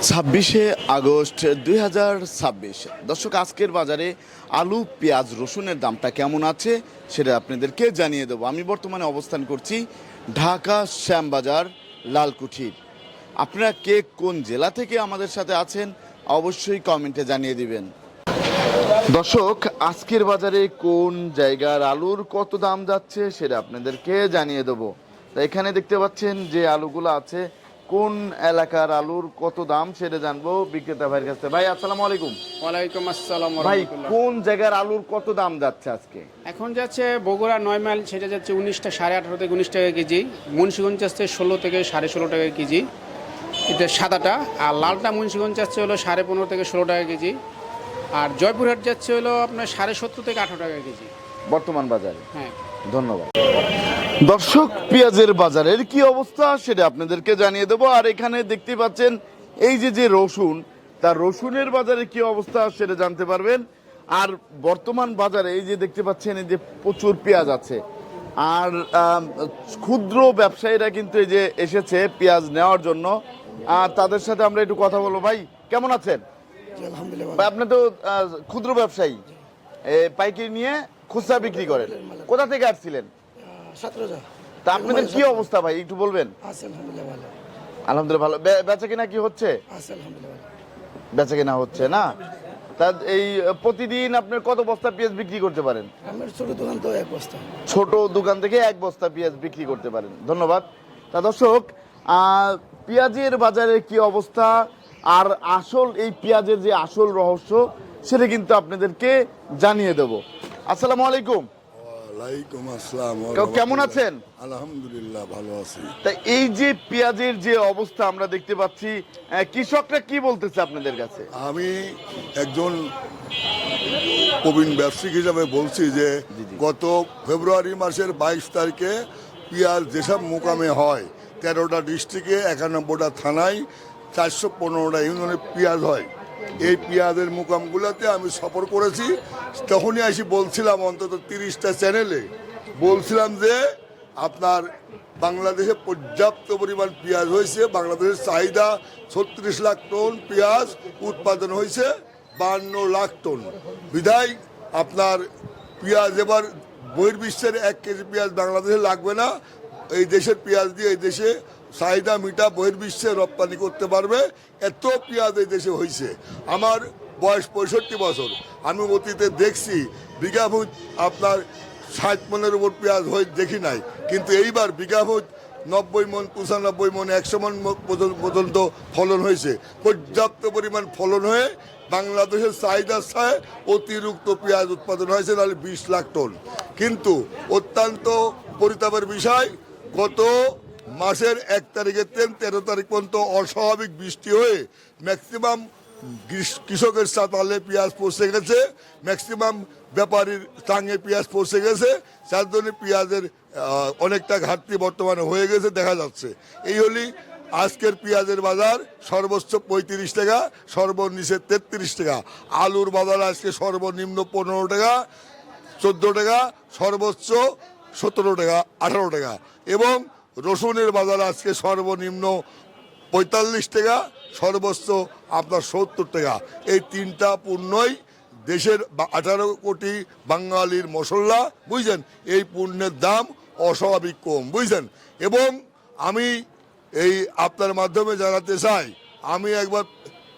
26 August 2026। দর্শক, আজকের বাজারে আলু, পেঁয়াজ, রসুনের দামটা কেমন আছে সেটা আপনাদেরকে জানিয়ে দেবো। আমি বর্তমানে অবস্থান করছি ঢাকা শ্যামবাজার লালকুঠির। আপনারা কে কোন জেলা থেকে আমাদের সাথে আছেন অবশ্যই কমেন্টে জানিয়ে দিবেন। দর্শক, আজকের বাজারে কোন জায়গার আলুর কত দাম যাচ্ছে সেটা আপনাদেরকে জানিয়ে দেবো। তো এখানে দেখতে পাচ্ছেন যে আলুগুলো আছে, কোন এলাকার আলুর কত দাম সেটা জানবো বিক্রেতা ভাইয়ের কাছে। ভাই আসসালামু আলাইকুম। ওয়ালাইকুম আসসালাম। ভাই, কোন জায়গার আলুর কত দাম যাচ্ছে আজকে? এখন যাচ্ছে বগুড়া 9 মাইল, সেটা যাচ্ছে 19টা 18.5 থেকে 19 টাকা কেজি। মুন্সিগঞ্জ যাচ্ছে 16 থেকে 16.5 টাকা কেজি, এটা সাদাটা। আর লালটা মুন্সিগঞ্জ যাচ্ছে হলো 15.5 থেকে 16 টাকা কেজি। আর জয়পুরহাট যাচ্ছে হলো আপনার 17.5 থেকে 18 টাকা কেজি বর্তমান বাজারে। হ্যাঁ, ধন্যবাদ। দর্শক, পেঁয়াজের বাজারের কি অবস্থা সেটা আপনাদেরকে জানিয়ে দেবো। আর এখানে দেখতে পাচ্ছেন এই যে রসুন, তার রসুনের বাজারে কি অবস্থা সেটা জানতে পারবেন। আর বর্তমান বাজারে এই যে দেখতে পাচ্ছেন এই যে প্রচুর পেঁয়াজ আছে। আর ক্ষুদ্র ব্যবসায়ীরা কিন্তু এই যে এসেছে পেঁয়াজ নেওয়ার জন্য। আর তাদের সাথে আমরা একটু কথা বলবো। ভাই কেমন আছেন? ভাই, আপনি তো ক্ষুদ্র ব্যবসায়ী, পাইকারি নিয়ে খুচরা বিক্রি করেন। কোথা থেকে আসছিলেন? তা আপনাদের কি অবস্থা ভাই একটু বলবেন? আলহামদুলিল্লাহ ভালো। বেচা কিনা কি হচ্ছে? বেচা কিনা হচ্ছে না? তা এই প্রতিদিন আপনার কত বস্তা পেঁয়াজ বিক্রি করতে পারেন? ছোট দোকান থেকে 1 বস্তা পেঁয়াজ বিক্রি করতে পারেন। ধন্যবাদ। তা দর্শক, পেঁয়াজের বাজারে কি অবস্থা আর আসল এই পেঁয়াজের যে আসল রহস্য সেটা কিন্তু আপনাদেরকে জানিয়ে দেব। আসসালামু আলাইকুম। ওয়ালাইকুম আসসালাম। কেমন আছেন? আলহামদুলিল্লাহ ভালো আছি। তা এই যে পেঁয়াজের যে অবস্থা আমরা দেখতে পাচ্ছি, কৃষকরা কি বলতেছে আপনাদের কাছে? আমি একজন প্রবীণ ব্যবসায়িক হিসাবে বলছি যে গত ফেব্রুয়ারি মাসের 22 তারিখে পেঁয়াজ যেসব মোকামে হয়, 13টা ডিস্ট্রিক্টে 91টা থানায় 415টা ইউনিয়নে পেঁয়াজ হয়। এই পেঁয়াজের মোকামগুলোতে আমি সফর করেছি। তখনই আসি বলছিলাম, অন্তত 30টা চ্যানেলে বলছিলাম যে আপনার বাংলাদেশে পর্যাপ্ত পরিমাণ পেঁয়াজ হয়েছে। বাংলাদেশের চাহিদা 36 লাখ টন পেঁয়াজ উৎপাদন হয়েছে 52 লাখ টন। বিধায় আপনার পেঁয়াজ এবার বহির্বিশ্বের 1 কেজি পেঁয়াজ বাংলাদেশে লাগবে না। এই দেশের পেঁয়াজ দিয়ে এই দেশে চাহিদা মিটা বহির্বিশ্বে রপ্তানি করতে পারবে, এত পেঁয়াজ এই দেশে হয়েছে। আমার বয়স 65 বছর। আমি অতীতে দেখছি বিঘাভূত আপনার 60 মনের উপর পেঁয়াজ হয়ে দেখি নাই, কিন্তু এইবার বিঘাভূত 90 মন, 95 মন, 100 মন পর্যন্ত ফলন হয়েছে। পর্যাপ্ত পরিমাণ ফলন হয়ে বাংলাদেশের চাহিদার ছায় অতিরিক্ত পেঁয়াজ উৎপাদন হয়েছে, নাহলে 20 লাখ টন। কিন্তু অত্যন্ত পরিতাপের বিষয়, গত মাসের 1 তারিখের 13 তারিখ পর্যন্ত অস্বাভাবিক বৃষ্টি হয়ে ম্যাক্সিমাম কৃষকের চাতালে পেঁয়াজ পৌঁছে গেছে, ম্যাক্সিমাম ব্যাপারীর টাঙে পেঁয়াজ পৌঁছে গেছে। যার জন্য পেঁয়াজের অনেকটা ঘাটতি বর্তমানে হয়ে গেছে দেখা যাচ্ছে। এই হলি আজকের পেঁয়াজের বাজার সর্বোচ্চ 35 টাকা, সর্বনিচে 33 টাকা। আলুর বাজার আজকে সর্বনিম্ন 15 টাকা, 14 টাকা, সর্বোচ্চ 17 টাকা, 18 টাকা। এবং রসুনের বাজার আজকে সর্বনিম্ন 45 টাকা, সর্বোচ্চ আপনার 70 টাকা। এই 3টা পণ্যই দেশের 18 কোটি বাঙালির মশলা, বুঝছেন, এই পণ্যের দাম অস্বাভাবিক কম, বুঝছেন। এবং আমি এই আপনার মাধ্যমে জানাতে চাই, আমি একবার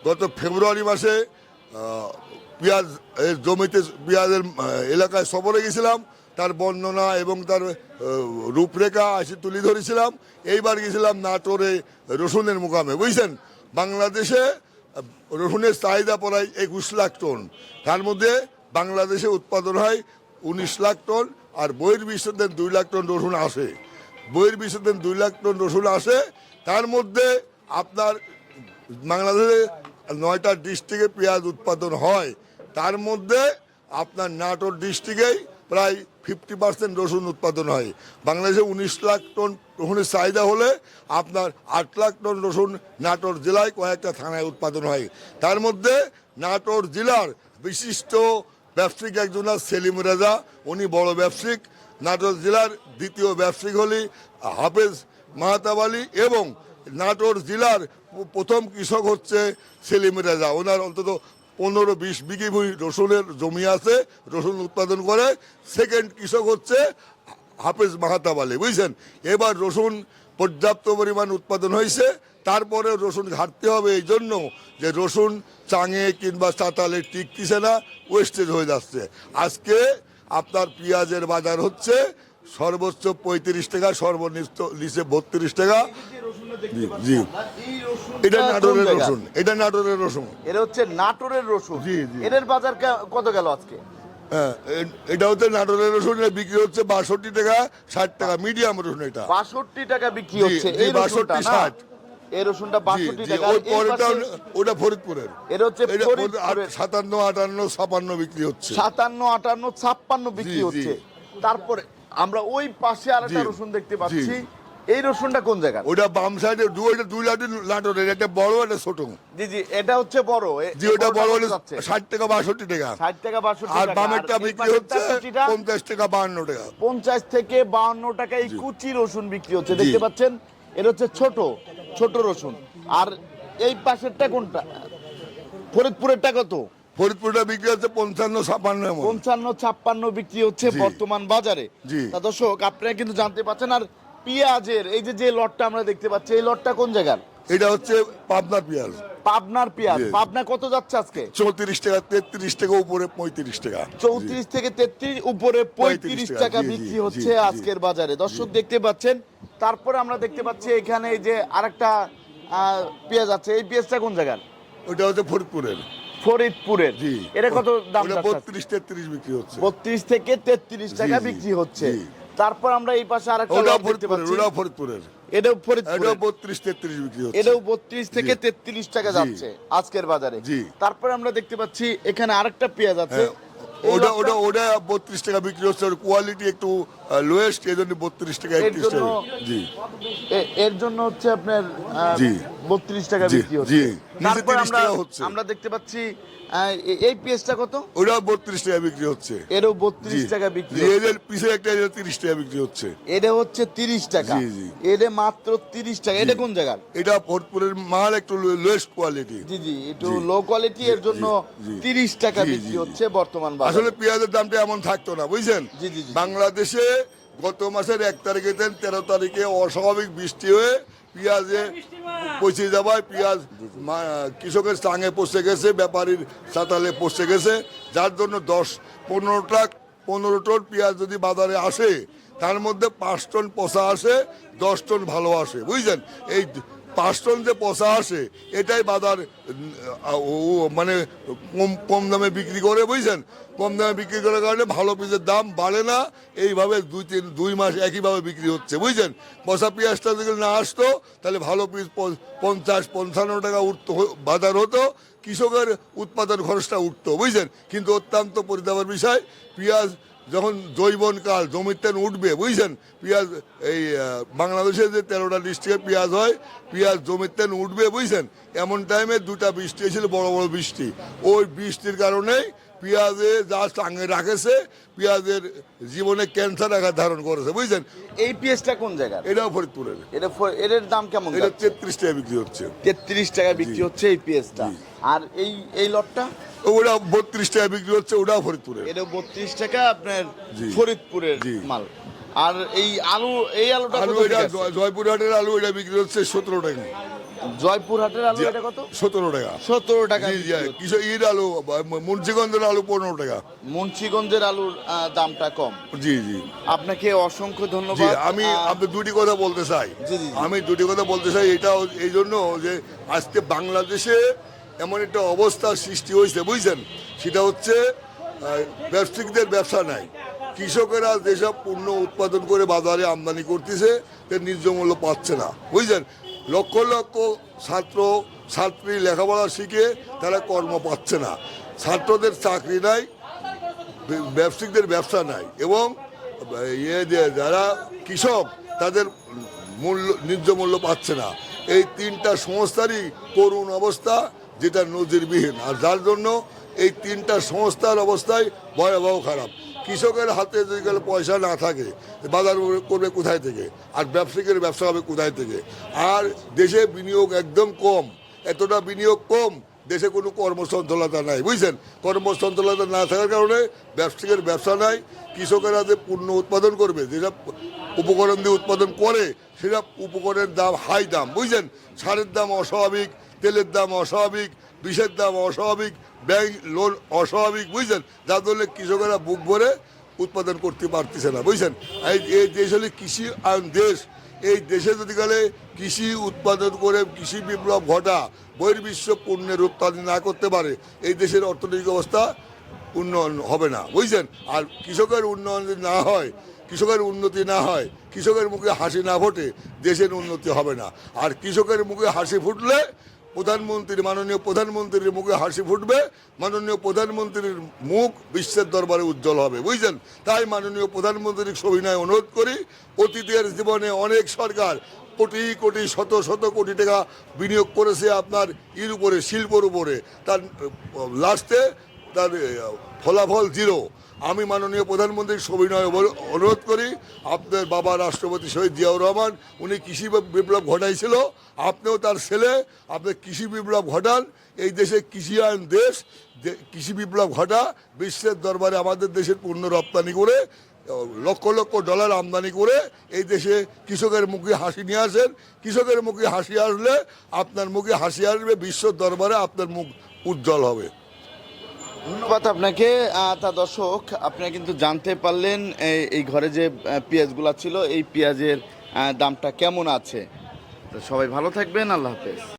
গত ফেব্রুয়ারি মাসে পেঁয়াজ জমিতে পেঁয়াজের এলাকায় সফরে গেছিলাম। তার বর্ণনা এবং তার রূপরেখা আসে তুলে ধরেছিলাম। এইবার গেছিলাম নাটোরে রসুনের মোকামে, বুঝছেন। বাংলাদেশে রসুনের চাহিদা প্রায় 21 লাখ টন, তার মধ্যে বাংলাদেশে উৎপাদন হয় 19 লাখ টন, আর বহির্বিশ্বের 2 লাখ টন রসুন আসে। বহির্বিশ্বের 2 লাখ টন রসুন আসে। তার মধ্যে আপনার বাংলাদেশে 9টা ডিস্ট্রিক্টে পেঁয়াজ উৎপাদন হয়। তার মধ্যে আপনার নাটোর ডিস্ট্রিক্টেই প্রায় 50% রসুন উৎপাদন হয়। বাংলাদেশে 19 লাখ টন রসুনের চাহিদা হলে আপনার 8 লাখ টন রসুন নাটোর জেলায় কয়েকটা থানায় উৎপাদন হয়। তার মধ্যে নাটোর জেলার বিশিষ্ট ব্যবসায়িক একজন সেলিম রেজা, উনি বড় ব্যবসায়িক। নাটোর জেলার দ্বিতীয় ব্যবসায়িক হলি হাফেজ মাহতাব আলী, এবং নাটোর জেলার প্রথম কৃষক হচ্ছে সেলিম রেজা। ওনার অন্তত 15-20 বিঘি রসুনের জমি আছে, রসুন উৎপাদন করে। সেকেন্ড কৃষক হচ্ছে হাফেজ মাহাতাব আলী, বুঝছেন। এবার রসুন পর্যাপ্ত পরিমাণ উৎপাদন হয়েছে, তারপরে রসুন ঘাটতে হবে এই জন্য যে রসুন চাঙে কিংবা চাতালে টিকতেছে না, ওয়েস্টেজ হয়ে যাচ্ছে। আজকে আপনার পেঁয়াজের বাজার হচ্ছে সর্বোচ্চ 35 টাকা, সর্বনিম্ন নিচে 32 টাকা। জি জি, এটা নাটোরের রসুন, এটা নাটোরের রসুন, এটা হচ্ছে নাটোরের রসুন। জি, জি। এর বাজার কত গেল আজকে? হ্যাঁ, এটা হচ্ছে নাটোরের রসুন, বিক্রি হচ্ছে 62 টাকা 60 টাকা, মিডিয়াম রসুন এটা 62 টাকা বিক্রি জি, হচ্ছে। জি, এই রসুনটা 62, না? 60 এই রসুনটা জি, 62 জি, টাকা। ওই আর এই পরেরটা পাশে ওটা ফরিদপুরের, এটা হচ্ছে এটা ফরিদপুরের 57, 58, 56 বিক্রি হচ্ছে। 57, 58, 56 বিক্রি জি, জি। হচ্ছে। তারপরে আমরা ওই পাশে আরেকটা জি, রসুন দেখতে পাচ্ছি। জি। এই রসুনটা কোন জায়গা? ওটা বাম সাইডে ওইটা 2 লাটি নাটোরের, একটা বড় একটা ছোট। জি জি, এটা হচ্ছে বড়। জি, ওটা বড় হলে কত যাচ্ছে? 60 টাকা 62 টাকা, 60 টাকা 62 আর টাকা। বামেরটা আর এই বিক্রি হচ্ছে পাশেরটা কুচিটা 50 টাকা 52 টাকা। 50 থেকে 52 টাকা এই কুচি রসুন বিক্রি হচ্ছে, জি। দেখতে পাচ্ছেন। এটা হচ্ছে ছোট ছোট রসুন। আর এই পাশেরটা কোনটা? ফরিদপুরেরটা কত? ফরিদপুরটা বিক্রি হচ্ছে 55, 56 এমন। 55, 56 বিক্রি হচ্ছে জি। বর্তমান বাজারে। জি। তা দর্শক, আপনারা কিন্তু জানতে পাচ্ছেন। আর পেঁয়াজের এই যে লটটা আমরা দেখতে পাচ্ছি, এই লটটা কোন জায়গার? এটা হচ্ছে পাবনার পেঁয়াজ, পাবনার পেঁয়াজ। জি। পাবনা কত যাচ্ছে আজকে? 34 টাকা, 33 টাকা, উপরে 35 টাকা। 34 থেকে 33, উপরে 35 টাকা জি, জি, বিক্রি জি, হচ্ছে জি। আজকের বাজারে। দর্শক দেখতে পাচ্ছেন। তারপরে আমরা দেখতে পাচ্ছি এখানে এই যে আরেকটা পেঁয়াজ আছে। এই পেঁয়াজটা কোন জায়গার? ওটা হচ্ছে ফরিদপুরের। ফরিদপুরের। জি। এটা কত দাম ওটা যাচ্ছে? 32-33 বিক্রি হচ্ছে। 32 থেকে 33 টাকা জি, বিক্রি হচ্ছে। জি। তারপর আমরা এই পাশে আরেকটা ওটাও লট দেখতে ফরিদপুরের, পাচ্ছি। ওটাও ফরিদপুরের। এটাও ফরিদপুরের। এটাও 32-33 বিক্রি হচ্ছে। এটাও 32 থেকে জি। 33 টাকা জি। যাচ্ছে আজকের বাজারে। জি। তারপরে আমরা দেখতে পাচ্ছি এখানে আরেকটা পেঁয়াজ আছে। হ্যাঁ, এই ওটা লটটা- ওটা 32 টাকা বিক্রি হচ্ছে। ওর কোয়ালিটি একটু লোয়েস্ট, এই জন্য 32 টাকা, এর 31 টাকা। জন্য- জি এর জন্য হচ্ছে আপনার জি। 32 টাকা জি, বিক্রি হচ্ছে। জি। নিচে তারপর 30 আমরা টাকা হচ্ছে। আমরা দেখতে পাচ্ছি এই পেঁয়াজটা কত? ওটা 32 টাকা বিক্রি হচ্ছে। এরও 32 টাকা বিক্রি জি, হচ্ছে। এদের পিছে একটা 30 টাকা বিক্রি হচ্ছে। এটা হচ্ছে 30 টাকা। জি, জি। এটা মাত্র 30 টাকা। এটা কোন জায়গার? এটা ফরিদপুরের মাল, একটু লোয়েস্ট কোয়ালিটি। জি জি, একটু জি। লো কোয়ালিটি, এর জন্য জি, জি। 30 টাকা জি, জি, বিক্রি জি। হচ্ছে বর্তমান বাজারে। আসলে পেঁয়াজের দামটা এমন থাকতো না, বুঝছেন। জি, জি, জি। বাংলাদেশে গত মাসের 1 তারিখে 13 তারিখে অস্বাভাবিক বৃষ্টি হয়ে পেঁয়াজে পচে যাওয়ায় পেঁয়াজ কৃষকের চাঙে পচে গেছে, ব্যাপারীর চাতালে পচে গেছে। যার জন্য 15 টন পেঁয়াজ যদি বাজারে আসে, তার মধ্যে 5 টন পচা আসে, 10 টন ভালো আসে, বুঝছেন। এই 5 টন যে পচা আসে, এটাই বাজার মানে কম দামে বিক্রি করে, বুঝছেন। কম দামে বিক্রি করার কারণে ভালো পিসের দাম বাড়ে না। এইভাবে 2 মাস একইভাবে বিক্রি হচ্ছে, বুঝছেন। পচা পেঁয়াজটা যদি না আসতো, তাহলে ভালো পিস 50-55 টাকা উঠতো, বাজার হতো, কৃষকের উৎপাদন খরচটা উঠতো, বুঝছেন। কিন্তু অত্যন্ত পরিতাপের বিষয়, পেঁয়াজ যখন জৈবনকাল জমিতে উঠবে, বুঝছেন। পেঁয়াজ এই বাংলাদেশে যে 13টা ডিস্ট্রিক্টে পেঁয়াজ হয়, পেঁয়াজ জমিতে উঠবে, বুঝছেন। এমন টাইমে 2টা বৃষ্টি হয়েছিল, বড় বড় বৃষ্টি। ওই বৃষ্টির কারণেই পেঁয়াজে যা টাঙে রাখেছে, পেঁয়াজের জীবনে ক্যান্সার আঘাত ধারণ করেছে, বুঝছেন। এই পেঁয়াজটা কোন জায়গার? এটাও ফরিদপুরের। এর দাম কেমন এটা যাচ্ছে? 33 টাকা বিক্রি হচ্ছে। 33 টাকা বিক্রি জি। হচ্ছে এই পেঁয়াজটা। জি। আর এই লটটা? ওটা 32 টাকা বিক্রি হচ্ছে, ওটাও ফরিদপুরের। এটা 32 টাকা আপনার জি। ফরিদপুরের জি। মাল। আর এই আলুটা আলু কত এটা বিক্রি আছে? জয়পুরহাটের আলু, এটা বিক্রি হচ্ছে 17 টাকা। জয়পুরহাটের আলু এটা কত? 17 টাকা। 17 টাকা জি, জি, বিক্রি হচ্ছে। কিছু ঈদ আলু, মুন্সিগঞ্জের আলু 15 টাকা। মুন্সিগঞ্জের আলুর দামটা কম। জি জি আপনাকে অসংখ্য জি, ধন্যবাদ। আমি আপনি দুটি কথা বলতে চাই। জি, জি, জি। আমি দুটি কথা বলতে চাই। এটা এই জন্য যে আজকে বাংলাদেশে এমন একটা অবস্থা সৃষ্টি হয়েছে, বুঝছেন। সেটা হচ্ছে ব্যবসায়িকদের ব্যবসা নাই। কৃষকেরা যেসব পণ্য উৎপাদন করে বাজারে আমদানি করতেছে, তার ন্যায্য মূল্য পাচ্ছে না, বুঝছেন। লক্ষ লক্ষ ছাত্র ছাত্রী লেখাপড়া শিখে তারা কর্ম পাচ্ছে না। ছাত্রদের চাকরি নাই, ব্যবসায়িকদের ব্যবসা নাই, এবং যারা কৃষক তাদের ন্যায্য মূল্য পাচ্ছে না। এই 3টা সংস্থারই করুণ অবস্থা, যেটা নজিরবিহীন। আর যার জন্য এই 3টা সংস্থার অবস্থায় ভয়াবহ খারাপ। কৃষকের হাতে যদি গেলে পয়সা না থাকে বাজার করবে কোথায় থেকে, আর ব্যবসায়ীদের ব্যবসা হবে কোথায় থেকে? আর দেশে বিনিয়োগ একদম কম, এতটা বিনিয়োগ কম, দেশে কোনো কর্মসংস্থানতা নাই, বুঝছেন? কর্মসংস্থানতা না থাকার কারণে ব্যবসায়ীদের ব্যবসা নাই। কৃষকেরা যে পণ্য উৎপাদন করবে, যেসব উপকরণ দিয়ে উৎপাদন করে সেসব উপকরণের দাম হাই দাম, বুঝছেন? সারের দাম অস্বাভাবিক, তেলের দাম অস্বাভাবিক, বিষের দাম অস্বাভাবিক, ব্যাংক লোন অস্বাভাবিক, বুঝছেন? যার জন্য কৃষকেরা বুক ভরে উৎপাদন করতে পারতেছে না, বুঝছেন? এই দেশ হলে কৃষি আইন দেশ। এই দেশে যদি গেলে কৃষি উৎপাদন করে কৃষি বিপ্লব ঘটা বহির্বিশ্ব পণ্যের রপ্তানি না করতে পারে, এই দেশের অর্থনৈতিক অবস্থা উন্নয়ন হবে না, বুঝছেন? আর কৃষকের উন্নয়ন যদি না হয়, কৃষকের উন্নতি না হয়, কৃষকের মুখে হাসি না ফোটে, দেশের উন্নতি হবে না। আর কৃষকের মুখে হাসি ফুটলে মাননীয় প্রধানমন্ত্রীর মুখে হাসি ফুটবে, মাননীয় প্রধানমন্ত্রীর মুখ বিশ্বের দরবারে উজ্জ্বল হবে, বুঝছেন? তাই মাননীয় প্রধানমন্ত্রীর সবিনয় অনুরোধ করি, অতীতের জীবনে অনেক সরকার কোটি কোটি শত শত কোটি টাকা বিনিয়োগ করেছে আপনার উপরে, শিল্পর উপরে, তার লাস্টে তার ফলাফল জিরো। আমি মাননীয় প্রধানমন্ত্রীর সবিনয় অনুরোধ করি, আপনার বাবা রাষ্ট্রপতি শহীদ জিয়াউর রহমান উনি কৃষি বিপ্লব ঘটাইছিল, আপনিও তার ছেলে, আপনি কৃষি বিপ্লব ঘটান। এই দেশে কৃষি আইন দেশ, কৃষি বিপ্লব ঘটা, বিশ্বের দরবারে আমাদের দেশের পণ্য রপ্তানি করে লক্ষ লক্ষ ডলার আমদানি করে এই দেশে কৃষকের মুখে হাসি নিয়ে আসেন। কৃষকের মুখে হাসি আসলে আপনার মুখে হাসি আসবে, বিশ্বের দরবারে আপনার মুখ উজ্জ্বল হবে। ধন্যবাদ আপনাকে। তা দর্শক, আপনারা কিন্তু জানতে পারলেন এই ঘরে যে পেঁয়াজগুলা ছিল, এই পেঁয়াজের দামটা কেমন আছে। তো সবাই ভালো থাকবেন, আল্লাহ হাফেজ।